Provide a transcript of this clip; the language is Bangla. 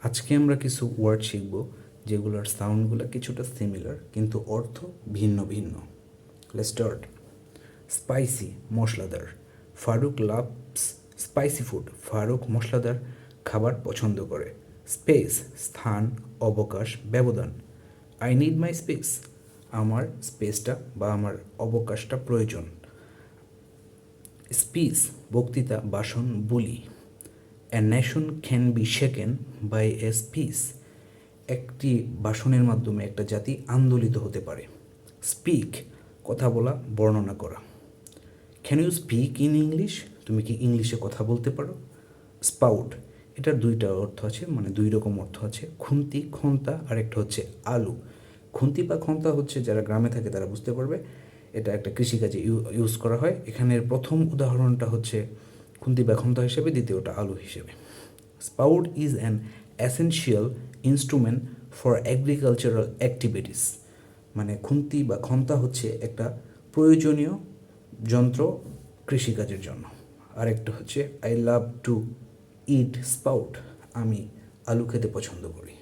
আজকে আমরা কিছু ওয়ার্ড শিখব যেগুলোর সাউন্ডগুলো কিছুটা সিমিলার কিন্তু অর্থ ভিন্ন ভিন্ন। Let's start. স্পাইসি, মশলাদার। Farooq loves spicy food. Farooq মশলাদার খাবার পছন্দ করে। স্পেস, স্থান, অবকাশ, ব্যবধান। I need my space. আমার স্পেসটা বা আমার অবকাশটা প্রয়োজন। স্পিচ, বক্তৃতা, ভাষণ, বুলি। A nation can be shaken by a speech. একটি ভাষণের মাধ্যমে একটা জাতি আন্দোলিত হতে পারে। স্পিক, কথা বলা, বর্ণনা করা। Can you speak in English? তুমি কি ইংলিশে কথা বলতে পারো? স্পাউট, এটার দুইটা অর্থ আছে, মানে দুই রকম অর্থ আছে। খুন্তি, খন্তা, আর একটা হচ্ছে আলু। খুন্তি বা খন্তা হচ্ছে যারা গ্রামে থাকে তারা বুঝতে পারবে, এটা একটা কৃষিকাজে ইউজ করা হয়। এখানের প্রথম উদাহরণটা হচ্ছে খুন্তি বা খন্তা হিসেবে, দ্বিতীয়টা আলু হিসেবে। Spout is an essential instrument for agricultural activities. মানে খুন্তি বা খন্তা হচ্ছে একটা প্রয়োজনীয় যন্ত্র কৃষিকাজের জন্য। আরেকটা হচ্ছে I love to it spout, আমি আলু খেতে পছন্দ করি।